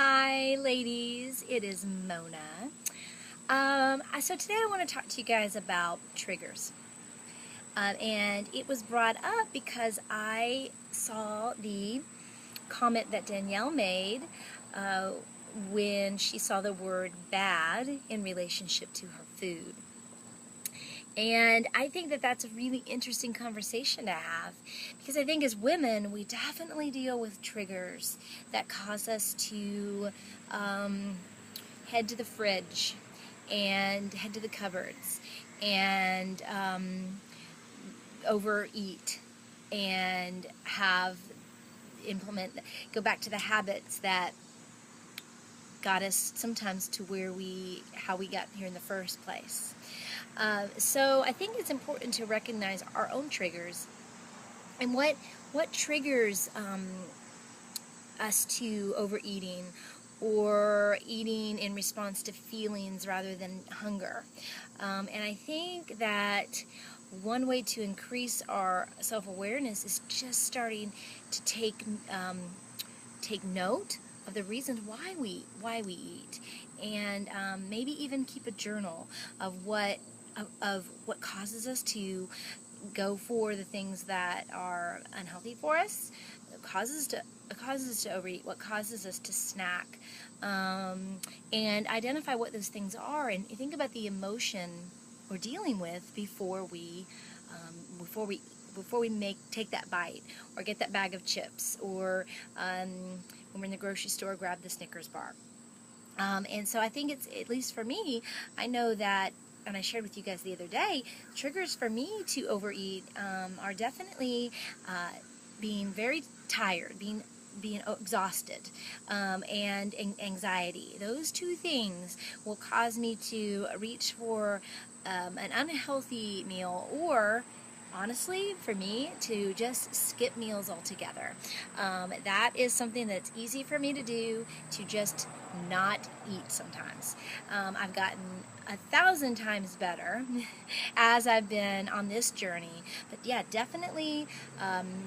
Hi ladies, it is Mona. So today I want to talk to you guys about triggers. And it was brought up because I saw the comment that Danielle made when she saw the word bad in relationship to her food. And I think that that's a really interesting conversation to have because I think as women, we definitely deal with triggers that cause us to head to the fridge and head to the cupboards and overeat and go back to the habits that got us sometimes to how we got here in the first place. So I think it's important to recognize our own triggers and what triggers us to overeating or eating in response to feelings rather than hunger. And I think that one way to increase our self-awareness is just starting to take note of the reasons why we eat, and maybe even keep a journal of what causes us to go for the things that are unhealthy for us, causes us to overeat, what causes us to snack, and identify what those things are, and think about the emotion we're dealing with before we take that bite or get that bag of chips, or when we're in the grocery store, grab the Snickers bar. And so I think it's, at least for me, I know that, and I shared with you guys the other day, triggers for me to overeat are definitely being very tired, being exhausted, and anxiety. Those two things will cause me to reach for an unhealthy meal, or honestly, for me, to just skip meals altogether. That is something that's easy for me to do, to just not eat sometimes. I've gotten 1,000 times better as I've been on this journey. But yeah, definitely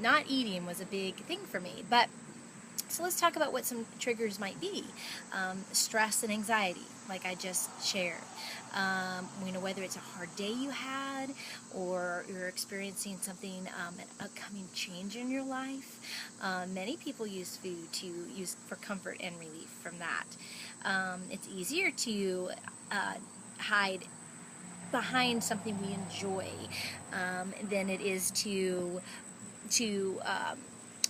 not eating was a big thing for me. So let's talk about what some triggers might be. Stress and anxiety, like I just shared. Whether it's a hard day you had, or you're experiencing something, an upcoming change in your life. Many people use food for comfort and relief from that. It's easier to hide behind something we enjoy than it is to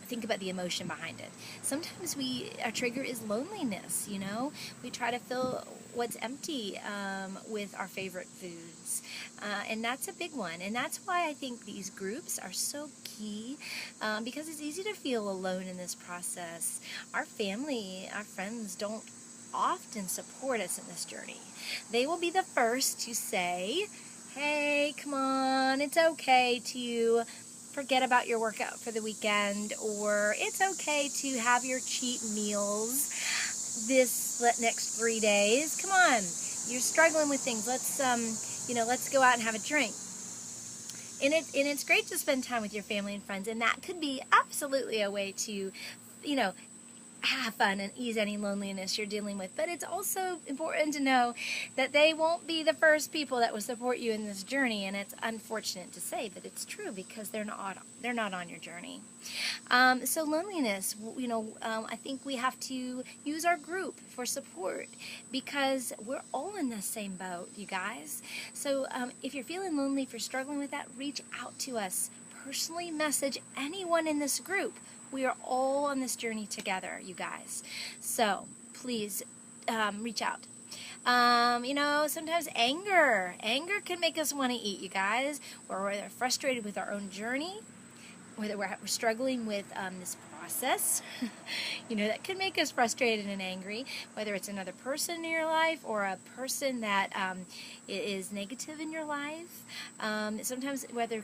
think about the emotion behind it. Sometimes our trigger is loneliness. We try to fill what's empty with our favorite foods, and that's a big one. And that's why I think these groups are so key, because it's easy to feel alone in this process. Our family, our friends don't often support us in this journey. They will be the first to say, hey, come on, it's okay to forget about your workout for the weekend, or it's okay to have your cheat meals this next 3 days. Come on, you're struggling with things. Let's go out and have a drink. And it's great to spend time with your family and friends, and that could be absolutely a way to, have fun and ease any loneliness you're dealing with. But it's also important to know that they won't be the first people that will support you in this journey, and it's unfortunate to say, but it's true, because they're not on your journey. So loneliness, I think we have to use our group for support, because we're all in the same boat, you guys. So if you're feeling lonely, if you're struggling with that, reach out to us. Personally message anyone in this group. We are all on this journey together, you guys. So please reach out. Sometimes anger can make us want to eat, you guys. Or we're frustrated with our own journey, whether we're struggling with this process. That could make us frustrated and angry, whether it's another person in your life or a person that is negative in your life. Sometimes whether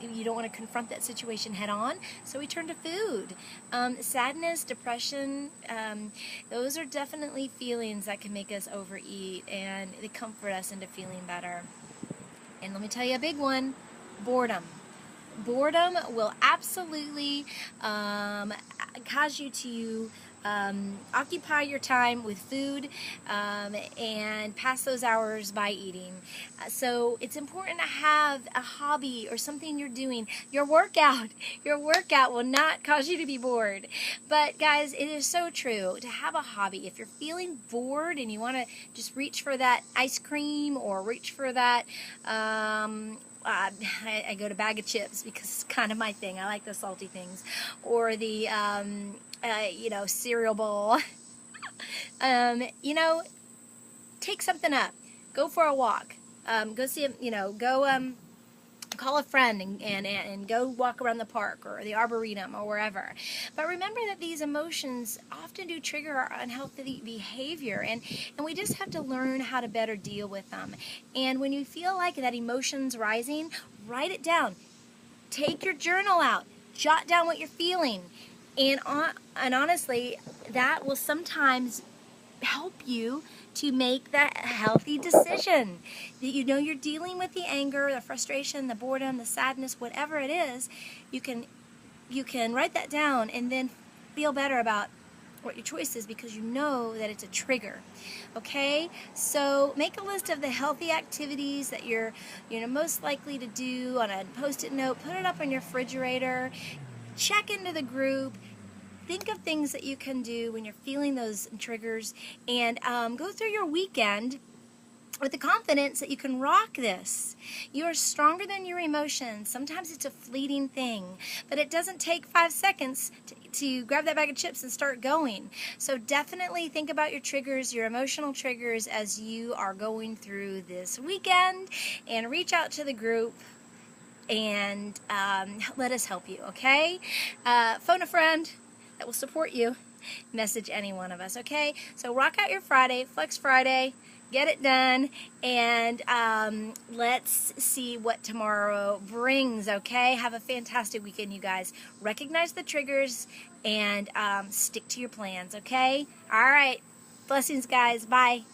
you don't want to confront that situation head on, so we turn to food. Sadness, depression, those are definitely feelings that can make us overeat, and they comfort us into feeling better. And let me tell you a big one: boredom. Boredom will absolutely cause you to occupy your time with food and pass those hours by eating. So it's important to have a hobby or something you're doing. Your workout will not cause you to be bored. But guys, it is so true to have a hobby. If you're feeling bored and you want to just reach for that ice cream or reach for that I go to bag of chips because it's kind of my thing. I like the salty things. Or the, cereal bowl. Take something up. Go for a walk. Go see, call a friend and go walk around the park or the arboretum or wherever. But remember that these emotions often do trigger our unhealthy behavior, and we just have to learn how to better deal with them. And when you feel like that emotion's rising, write it down. Take your journal out. Jot down what you're feeling. And honestly, that will sometimes help you to make that healthy decision. That you know you're dealing with the anger, the frustration, the boredom, the sadness, whatever it is, you can write that down and then feel better about what your choice is because you know that it's a trigger. Okay? So make a list of the healthy activities that you're most likely to do on a post-it note. Put it up on your refrigerator. Check into the group. Think of things that you can do when you're feeling those triggers, and go through your weekend with the confidence that you can rock this. You are stronger than your emotions. Sometimes it's a fleeting thing, but it doesn't take 5 seconds to grab that bag of chips and start going. So definitely think about your triggers, your emotional triggers, as you are going through this weekend, and reach out to the group and let us help you, okay? Phone a friend that will support you. Message any one of us, okay? So rock out your Friday, Flex Friday, get it done, and let's see what tomorrow brings, okay? Have a fantastic weekend, you guys. Recognize the triggers and stick to your plans, okay? All right. Blessings, guys. Bye.